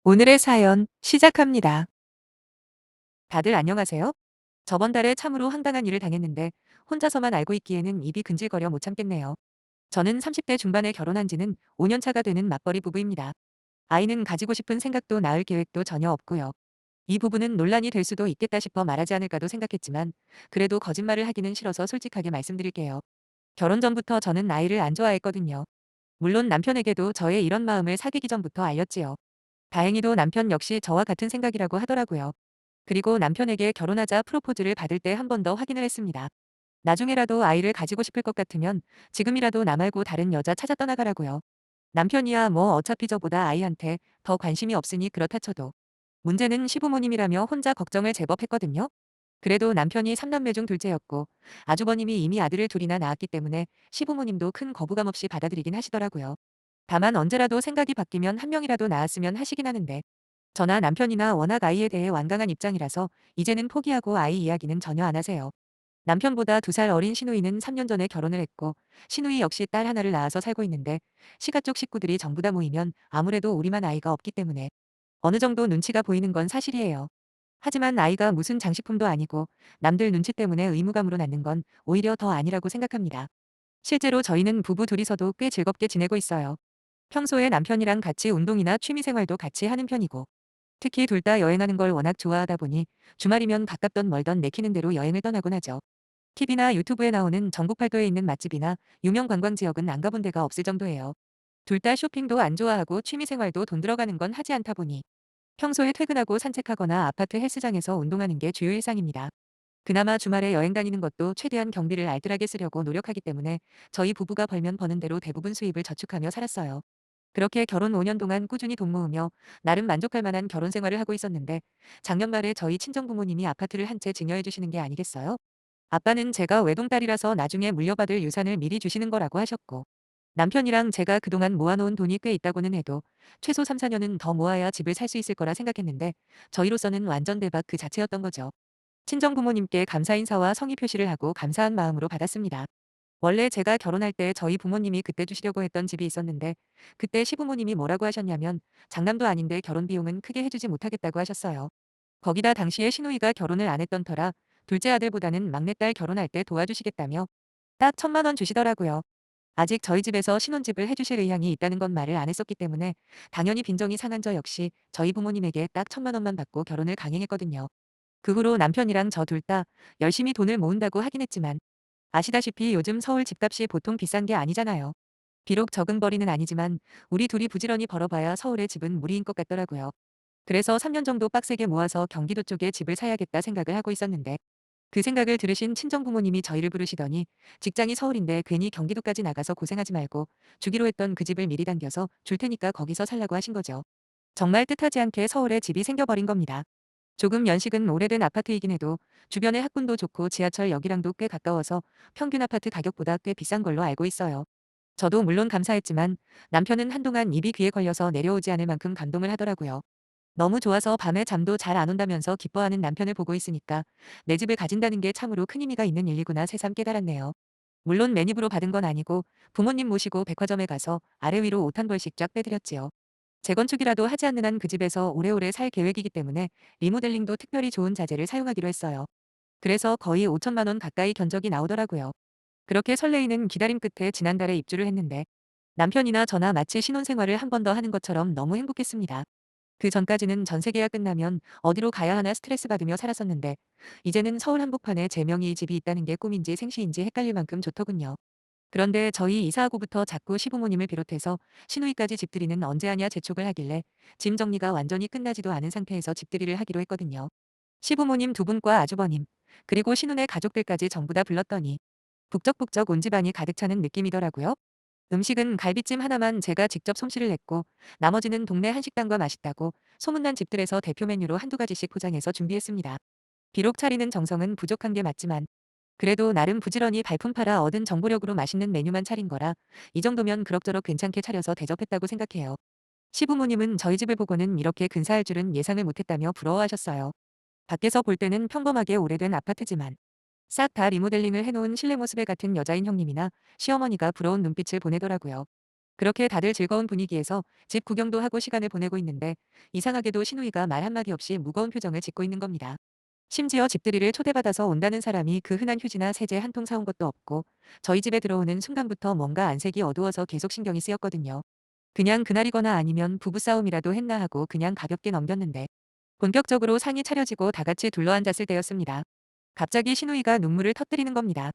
오늘의 사연 시작합니다. 다들 안녕하세요? 저번 달에 참으로 황당한 일을 당했는데 혼자서만 알고 있기에는 입이 근질거려 못 참겠네요. 저는 30대 중반에 결혼한 지는 5년 차가 되는 맞벌이 부부입니다. 아이는 가지고 싶은 생각도 낳을 계획도 전혀 없고요. 이 부분은 논란이 될 수도 있겠다 싶어 말하지 않을까도 생각했지만 그래도 거짓말을 하기는 싫어서 솔직하게 말씀드릴게요. 결혼 전부터 저는 아이를 안 좋아했거든요. 물론 남편에게도 저의 이런 마음을 사귀기 전부터 알렸지요. 다행히도 남편 역시 저와 같은 생각이라고 하더라고요. 그리고 남편에게 결혼하자 프로포즈를 받을 때 한 번 더 확인을 했습니다. 나중에라도 아이를 가지고 싶을 것 같으면 지금이라도 나 말고 다른 여자 찾아 떠나가라고요. 남편이야 뭐 어차피 저보다 아이한테 더 관심이 없으니 그렇다 쳐도. 문제는 시부모님이라며 혼자 걱정을 제법 했거든요. 그래도 남편이 3남매 중 둘째였고 아주버님이 이미 아들을 둘이나 낳았기 때문에 시부모님도 큰 거부감 없이 받아들이긴 하시더라고요. 다만 언제라도 생각이 바뀌면 한 명이라도 낳았으면 하시긴 하는데 저나 남편이나 워낙 아이에 대해 완강한 입장이라서 이제는 포기하고 아이 이야기는 전혀 안 하세요. 남편보다 2살 어린 시누이는 3년 전에 결혼을 했고 시누이 역시 딸 하나를 낳아서 살고 있는데 시가 쪽 식구들이 전부 다 모이면 아무래도 우리만 아이가 없기 때문에 어느 정도 눈치가 보이는 건 사실이에요. 하지만 아이가 무슨 장식품도 아니고 남들 눈치 때문에 의무감으로 낳는 건 오히려 더 아니라고 생각합니다. 실제로 저희는 부부 둘이서도 꽤 즐겁게 지내고 있어요. 평소에 남편이랑 같이 운동이나 취미생활도 같이 하는 편이고 특히 둘 다 여행하는 걸 워낙 좋아하다 보니 주말이면 가깝던 멀던 내키는 대로 여행을 떠나곤 하죠. TV나 유튜브에 나오는 전국 팔도에 있는 맛집이나 유명 관광 지역은 안 가본 데가 없을 정도예요. 둘 다 쇼핑도 안 좋아하고 취미생활도 돈 들어가는 건 하지 않다 보니 평소에 퇴근하고 산책하거나 아파트 헬스장에서 운동하는 게 주요 일상입니다. 그나마 주말에 여행 다니는 것도 최대한 경비를 알뜰하게 쓰려고 노력하기 때문에 저희 부부가 벌면 버는 대로 대부분 수입을 저축하며 살았어요. 그렇게 결혼 5년 동안 꾸준히 돈 모으며 나름 만족할 만한 결혼 생활을 하고 있었는데 작년 말에 저희 친정 부모님이 아파트를 한 채 증여해 주시는 게 아니겠어요? 아빠는 제가 외동딸이라서 나중에 물려받을 유산을 미리 주시는 거라고 하셨고 남편이랑 제가 그동안 모아놓은 돈이 꽤 있다고는 해도 최소 3, 4년은 더 모아야 집을 살 수 있을 거라 생각했는데 저희로서는 완전 대박 그 자체였던 거죠. 친정 부모님께 감사 인사와 성의 표시를 하고 감사한 마음으로 받았습니다. 원래 제가 결혼할 때 저희 부모님이 그때 주시려고 했던 집이 있었는데 그때 시부모님이 뭐라고 하셨냐면 장남도 아닌데 결혼 비용은 크게 해주지 못하겠다고 하셨어요. 거기다 당시에 시누이가 결혼을 안 했던 터라 둘째 아들보다는 막내딸 결혼할 때 도와주시겠다며 딱 1,000만 원 주시더라고요. 아직 저희 집에서 신혼집을 해주실 의향이 있다는 건 말을 안 했었기 때문에 당연히 빈정이 상한 저 역시 저희 부모님에게 딱 1,000만 원만 받고 결혼을 강행했거든요. 그 후로 남편이랑 저 둘 다 열심히 돈을 모은다고 하긴 했지만 아시다시피 요즘 서울 집값이 보통 비싼 게 아니잖아요. 비록 적은 벌이는 아니지만 우리 둘이 부지런히 벌어봐야 서울의 집은 무리인 것 같더라고요. 그래서 3년 정도 빡세게 모아서 경기도 쪽에 집을 사야겠다 생각을 하고 있었는데 그 생각을 들으신 친정 부모님이 저희를 부르시더니 직장이 서울인데 괜히 경기도까지 나가서 고생하지 말고 주기로 했던 그 집을 미리 당겨서 줄 테니까 거기서 살라고 하신 거죠. 정말 뜻하지 않게 서울에 집이 생겨버린 겁니다. 조금 연식은 오래된 아파트이긴 해도 주변에 학군도 좋고 지하철역이랑도 꽤 가까워서 평균 아파트 가격보다 꽤 비싼 걸로 알고 있어요. 저도 물론 감사했지만 남편은 한동안 입이 귀에 걸려서 내려오지 않을 만큼 감동을 하더라고요. 너무 좋아서 밤에 잠도 잘 안 온다면서 기뻐하는 남편을 보고 있으니까 내 집을 가진다는 게 참으로 큰 의미가 있는 일이구나 새삼 깨달았네요. 물론 매입으로 받은 건 아니고 부모님 모시고 백화점에 가서 아래 위로 옷 한 벌씩 쫙 빼드렸지요. 재건축이라도 하지 않는 한 그 집에서 오래오래 살 계획이기 때문에 리모델링도 특별히 좋은 자재를 사용하기로 했어요. 그래서 거의 5천만 원 가까이 견적이 나오더라고요. 그렇게 설레이는 기다림 끝에 지난달에 입주를 했는데 남편이나 저나 마치 신혼생활을 한 번 더 하는 것처럼 너무 행복했습니다. 그 전까지는 전세계약 끝나면 어디로 가야 하나 스트레스 받으며 살았었는데 이제는 서울 한복판에 제 명의 집이 있다는 게 꿈인지 생시인지 헷갈릴 만큼 좋더군요. 그런데 저희 이사하고부터 자꾸 시부모님을 비롯해서 시누이까지 집들이는 언제 하냐 재촉을 하길래 짐 정리가 완전히 끝나지도 않은 상태에서 집들이를 하기로 했거든요. 시부모님 2분과 아주버님 그리고 신혼의 가족들까지 전부 다 불렀더니 북적북적 온 집안이 가득 차는 느낌이더라고요. 음식은 갈비찜 하나만 제가 직접 솜씨를 냈고 나머지는 동네 한식당과 맛있다고 소문난 집들에서 대표 메뉴로 한두 가지씩 포장해서 준비했습니다. 비록 차리는 정성은 부족한 게 맞지만 그래도 나름 부지런히 발품 팔아 얻은 정보력으로 맛있는 메뉴만 차린 거라 이 정도면 그럭저럭 괜찮게 차려서 대접했다고 생각해요. 시부모님은 저희 집을 보고는 이렇게 근사할 줄은 예상을 못했다며 부러워하셨어요. 밖에서 볼 때는 평범하게 오래된 아파트지만 싹 다 리모델링을 해놓은 실내 모습에 같은 여자인 형님이나 시어머니가 부러운 눈빛을 보내더라고요. 그렇게 다들 즐거운 분위기에서 집 구경도 하고 시간을 보내고 있는데 이상하게도 신우이가 말 한마디 없이 무거운 표정을 짓고 있는 겁니다. 심지어 집들이를 초대받아서 온다는 사람이 그 흔한 휴지나 세제 한 통 사온 것도 없고 저희 집에 들어오는 순간부터 뭔가 안색이 어두워서 계속 신경이 쓰였거든요. 그냥 그날이거나 아니면 부부싸움이라도 했나 하고 그냥 가볍게 넘겼는데 본격적으로 상이 차려지고 다 같이 둘러앉았을 때였습니다. 갑자기 신우이가 눈물을 터뜨리는 겁니다.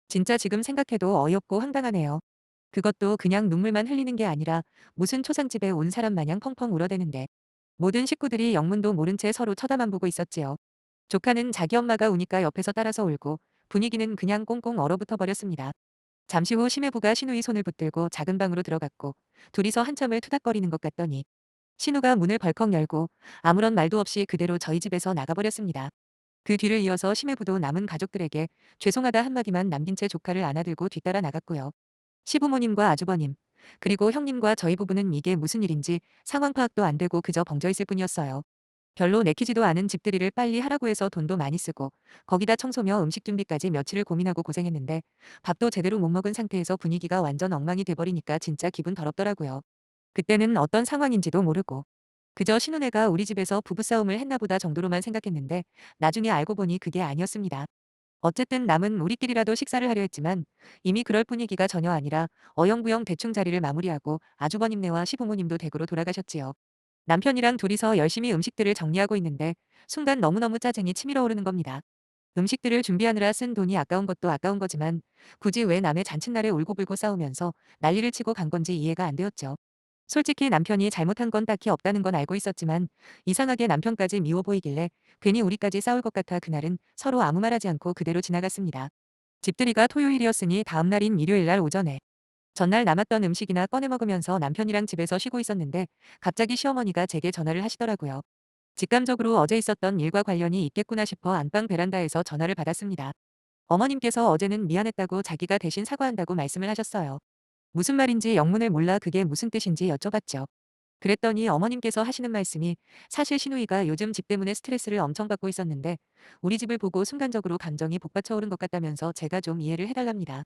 진짜 지금 생각해도 어이없고 황당하네요. 그것도 그냥 눈물만 흘리는 게 아니라 무슨 초상집에 온 사람 마냥 펑펑 울어대는데 모든 식구들이 영문도 모른 채 서로 쳐다만 보고 있었지요. 조카는 자기 엄마가 우니까 옆에서 따라서 울고 분위기는 그냥 꽁꽁 얼어붙어 버렸습니다. 잠시 후 심해부가 신우이 손을 붙들고 작은 방으로 들어갔고 둘이서 한참을 투닥거리는 것 같더니 신우가 문을 벌컥 열고 아무런 말도 없이 그대로 저희 집에서 나가버렸습니다. 그 뒤를 이어서 심해부도 남은 가족들에게 죄송하다 한마디만 남긴 채 조카를 안아들고 뒤따라 나갔고요. 시부모님과 아주버님, 그리고 형님과 저희 부부는 이게 무슨 일인지 상황 파악도 안 되고 그저 벙쪄 있을 뿐이었어요. 별로 내키지도 않은 집들이를 빨리 하라고 해서 돈도 많이 쓰고 거기다 청소며 음식 준비까지 며칠을 고민하고 고생했는데 밥도 제대로 못 먹은 상태에서 분위기가 완전 엉망이 돼버리니까 진짜 기분 더럽더라고요. 그때는 어떤 상황인지도 모르고 그저 신혼애가 우리 집에서 부부싸움을 했나 보다 정도로만 생각했는데 나중에 알고 보니 그게 아니었습니다. 어쨌든 남은 우리끼리라도 식사를 하려 했지만 이미 그럴 분위기가 전혀 아니라 어영부영 대충 자리를 마무리하고 아주버님네와 시부모님도 댁으로 돌아가셨지요. 남편이랑 둘이서 열심히 음식들을 정리하고 있는데 순간 너무너무 짜증이 치밀어 오르는 겁니다. 음식들을 준비하느라 쓴 돈이 아까운 것도 아까운 거지만 굳이 왜 남의 잔칫날에 울고불고 싸우면서 난리를 치고 간 건지 이해가 안 되었죠. 솔직히 남편이 잘못한 건 딱히 없다는 건 알고 있었지만 이상하게 남편까지 미워 보이길래 괜히 우리까지 싸울 것 같아 그날은 서로 아무 말하지 않고 그대로 지나갔습니다. 집들이가 토요일이었으니 다음 날인 일요일 날 오전에 전날 남았던 음식이나 꺼내 먹으면서 남편이랑 집에서 쉬고 있었는데 갑자기 시어머니가 제게 전화를 하시더라고요. 직감적으로 어제 있었던 일과 관련이 있겠구나 싶어 안방 베란다에서 전화를 받았습니다. 어머님께서 어제는 미안했다고 자기가 대신 사과한다고 말씀을 하셨어요. 무슨 말인지 영문을 몰라 그게 무슨 뜻인지 여쭤봤죠. 그랬더니 어머님께서 하시는 말씀이 사실 신우이가 요즘 집 때문에 스트레스를 엄청 받고 있었는데 우리 집을 보고 순간적으로 감정이 복받쳐 오른 것 같다면서 제가 좀 이해를 해달랍니다.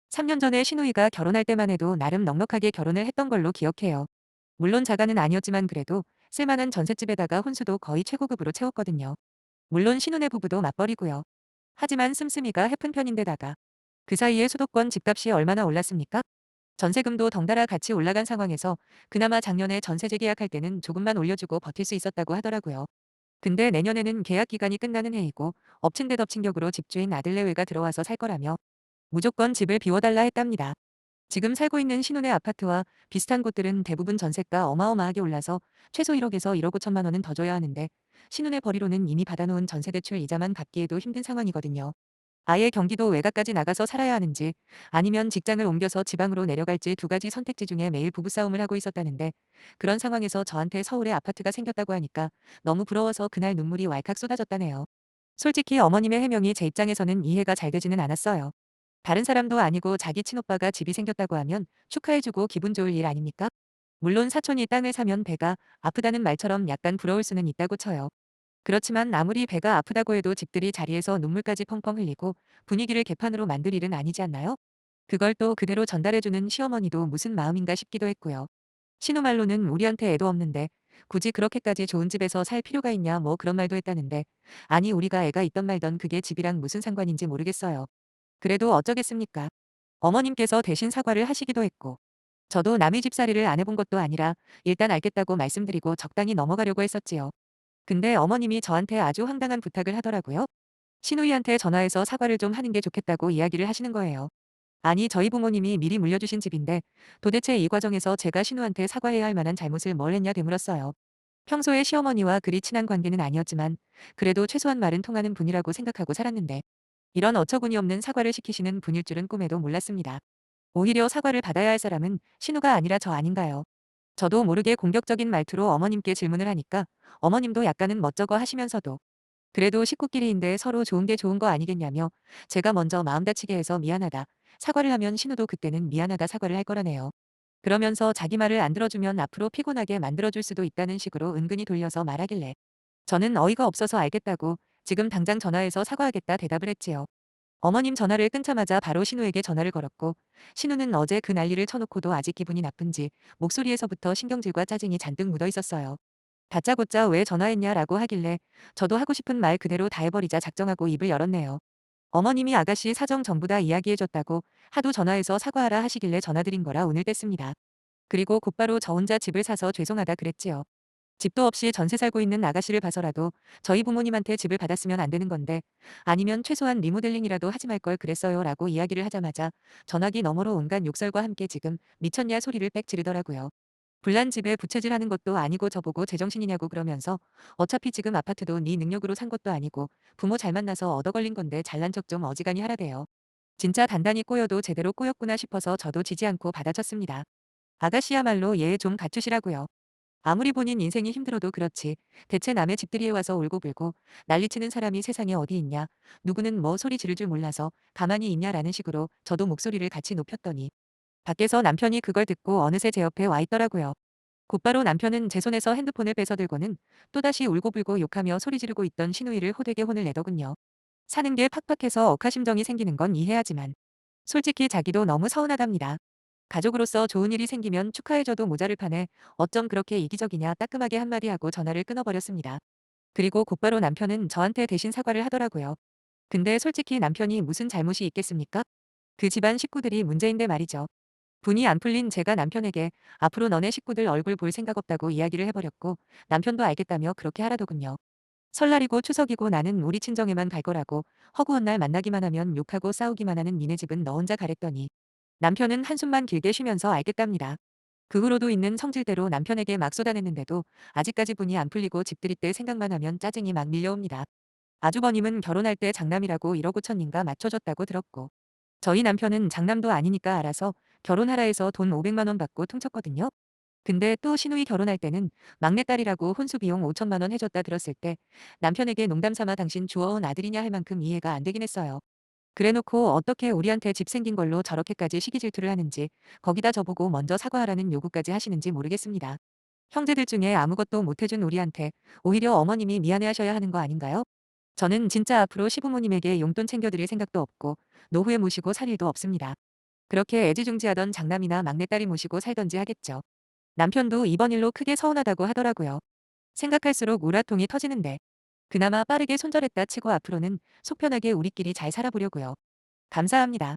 3년 전에 신우이가 결혼할 때만 해도 나름 넉넉하게 결혼을 했던 걸로 기억해요. 물론 자가는 아니었지만 그래도 쓸만한 전셋집에다가 혼수도 거의 최고급으로 채웠거든요. 물론 신혼의 부부도 맞벌이고요. 하지만 씀씀이가 해픈 편인데다가 그 사이에 수도권 집값이 얼마나 올랐습니까? 전세금도 덩달아 같이 올라간 상황에서 그나마 작년에 전세 재계약할 때는 조금만 올려주고 버틸 수 있었다고 하더라고요. 근데 내년에는 계약 기간이 끝나는 해이고 엎친 데 덮친 격으로 집주인 아들내외가 들어와서 살 거라며 무조건 집을 비워달라 했답니다. 지금 살고 있는 신혼의 아파트와 비슷한 곳들은 대부분 전세가 어마어마하게 올라서 최소 1억에서 1억 5천만 원은 더 줘야 하는데 신혼의 벌이로는 이미 받아놓은 전세대출 이자만 갚기에도 힘든 상황이거든요. 아예 경기도 외곽까지 나가서 살아야 하는지 아니면 직장을 옮겨서 지방으로 내려갈지 두 가지 선택지 중에 매일 부부싸움을 하고 있었다는데 그런 상황에서 저한테 서울에 아파트가 생겼다고 하니까 너무 부러워서 그날 눈물이 왈칵 쏟아졌다네요. 솔직히 어머님의 해명이 제 입장에서는 이해가 잘 되지는 않았어요. 다른 사람도 아니고 자기 친오빠가 집이 생겼다고 하면 축하해주고 기분 좋을 일 아닙니까? 물론 사촌이 땅을 사면 배가 아프다는 말처럼 약간 부러울 수는 있다고 쳐요. 그렇지만 아무리 배가 아프다고 해도 집들이 자리에서 눈물까지 펑펑 흘리고 분위기를 개판으로 만들 일은 아니지 않나요? 그걸 또 그대로 전달해주는 시어머니도 무슨 마음인가 싶기도 했고요. 신우말로는 우리한테 애도 없는데 굳이 그렇게까지 좋은 집에서 살 필요가 있냐 뭐 그런 말도 했다는데 아니 우리가 애가 있던 말던 그게 집이랑 무슨 상관인지 모르겠어요. 그래도 어쩌겠습니까? 어머님께서 대신 사과를 하시기도 했고 저도 남의 집살이를 안 해본 것도 아니라 일단 알겠다고 말씀드리고 적당히 넘어가려고 했었지요. 근데 어머님이 저한테 아주 황당한 부탁을 하더라고요. 시누이한테 전화해서 사과를 좀 하는 게 좋겠다고 이야기를 하시는 거예요. 아니 저희 부모님이 미리 물려주신 집인데 도대체 이 과정에서 제가 신우한테 사과해야 할 만한 잘못을 뭘 했냐 되물었어요. 평소에 시어머니와 그리 친한 관계는 아니었지만 그래도 최소한 말은 통하는 분이라고 생각하고 살았는데 이런 어처구니 없는 사과를 시키시는 분일 줄은 꿈에도 몰랐습니다. 오히려 사과를 받아야 할 사람은 신우가 아니라 저 아닌가요? 저도 모르게 공격적인 말투로 어머님께 질문을 하니까 어머님도 약간은 멋쩍어 하시면서도 그래도 식구끼리인데 서로 좋은 게 좋은 거 아니겠냐며 제가 먼저 마음 다치게 해서 미안하다. 사과를 하면 신우도 그때는 미안하다 사과를 할 거라네요. 그러면서 자기 말을 안 들어주면 앞으로 피곤하게 만들어줄 수도 있다는 식으로 은근히 돌려서 말하길래 저는 어이가 없어서 알겠다고 지금 당장 전화해서 사과하겠다 대답을 했지요. 어머님 전화를 끊자마자 바로 신우에게 전화를 걸었고, 신우는 어제 그 난리를 쳐놓고도 아직 기분이 나쁜지 목소리에서부터 신경질과 짜증이 잔뜩 묻어 있었어요. 다짜고짜 왜 전화했냐라고 하길래 저도 하고 싶은 말 그대로 다 해버리자 작정하고 입을 열었네요. 어머님이 아가씨 사정 전부 다 이야기해줬다고 하도 전화해서 사과하라 하시길래 전화드린 거라 운을 뗐습니다. 그리고 곧바로 저 혼자 집을 사서 죄송하다 그랬지요. 집도 없이 전세 살고 있는 아가씨를 봐서라도 저희 부모님한테 집을 받았으면 안 되는 건데, 아니면 최소한 리모델링이라도 하지 말 걸 그랬어요 라고 이야기를 하자마자 전화기 너머로 온갖 욕설과 함께 지금 미쳤냐 소리를 빽 지르더라고요. 불난 집에 부채질하는 것도 아니고 저보고 제정신이냐고 그러면서 어차피 지금 아파트도 네 능력으로 산 것도 아니고 부모 잘 만나서 얻어 걸린 건데 잘난 척 좀 어지간히 하라대요. 진짜 단단히 꼬여도 제대로 꼬였구나 싶어서 저도 지지 않고 받아쳤습니다. 아가씨야말로 얘 좀 갖추시라고요. 아무리 본인 인생이 힘들어도 그렇지 대체 남의 집들이에 와서 울고불고 난리치는 사람이 세상에 어디 있냐, 누구는 뭐 소리 지를 줄 몰라서 가만히 있냐라는 식으로 저도 목소리를 같이 높였더니 밖에서 남편이 그걸 듣고 어느새 제 옆에 와 있더라고요. 곧바로 남편은 제 손에서 핸드폰을 뺏어들고는 또다시 울고불고 욕하며 소리 지르고 있던 시누이를 호되게 혼을 내더군요. 사는 게 팍팍해서 억하심정이 생기는 건 이해하지만 솔직히 자기도 너무 서운하답니다. 가족으로서 좋은 일이 생기면 축하해줘도 모자를 파네 어쩜 그렇게 이기적이냐 따끔하게 한마디 하고 전화를 끊어버렸습니다. 그리고 곧바로 남편은 저한테 대신 사과를 하더라고요. 근데 솔직히 남편이 무슨 잘못이 있겠습니까? 그 집안 식구들이 문제인데 말이죠. 분이 안 풀린 제가 남편에게 앞으로 너네 식구들 얼굴 볼 생각 없다고 이야기를 해버렸고, 남편도 알겠다며 그렇게 하라더군요. 설날이고 추석이고 나는 우리 친정에만 갈 거라고 허구한 날 만나기만 하면 욕하고 싸우기만 하는 니네 집은 너 혼자 가랬더니 남편은 한숨만 길게 쉬면서 알겠답니다. 그 후로도 있는 성질대로 남편에게 막 쏟아냈는데도 아직까지 분이 안 풀리고 집들이 때 생각만 하면 짜증이 막 밀려옵니다. 아주버님은 결혼할 때 장남이라고 1억 5천인가 맞춰줬다고 들었고, 저희 남편은 장남도 아니니까 알아서 결혼하라 해서 돈 500만 원 받고 퉁쳤거든요. 근데 또 시누이 결혼할 때는 막내딸이라고 혼수 비용 5천만 원 해줬다 들었을 때 남편에게 농담 삼아 당신 주워온 아들이냐 할 만큼 이해가 안 되긴 했어요. 그래놓고 어떻게 우리한테 집 생긴 걸로 저렇게까지 시기 질투를 하는지, 거기다 저보고 먼저 사과하라는 요구까지 하시는지 모르겠습니다. 형제들 중에 아무것도 못해준 우리한테 오히려 어머님이 미안해하셔야 하는 거 아닌가요? 저는 진짜 앞으로 시부모님에게 용돈 챙겨드릴 생각도 없고 노후에 모시고 살 일도 없습니다. 그렇게 애지중지하던 장남이나 막내딸이 모시고 살던지 하겠죠. 남편도 이번 일로 크게 서운하다고 하더라고요. 생각할수록 우라통이 터지는데 그나마 빠르게 손절했다 치고 앞으로는 속 편하게 우리끼리 잘 살아보려고요. 감사합니다.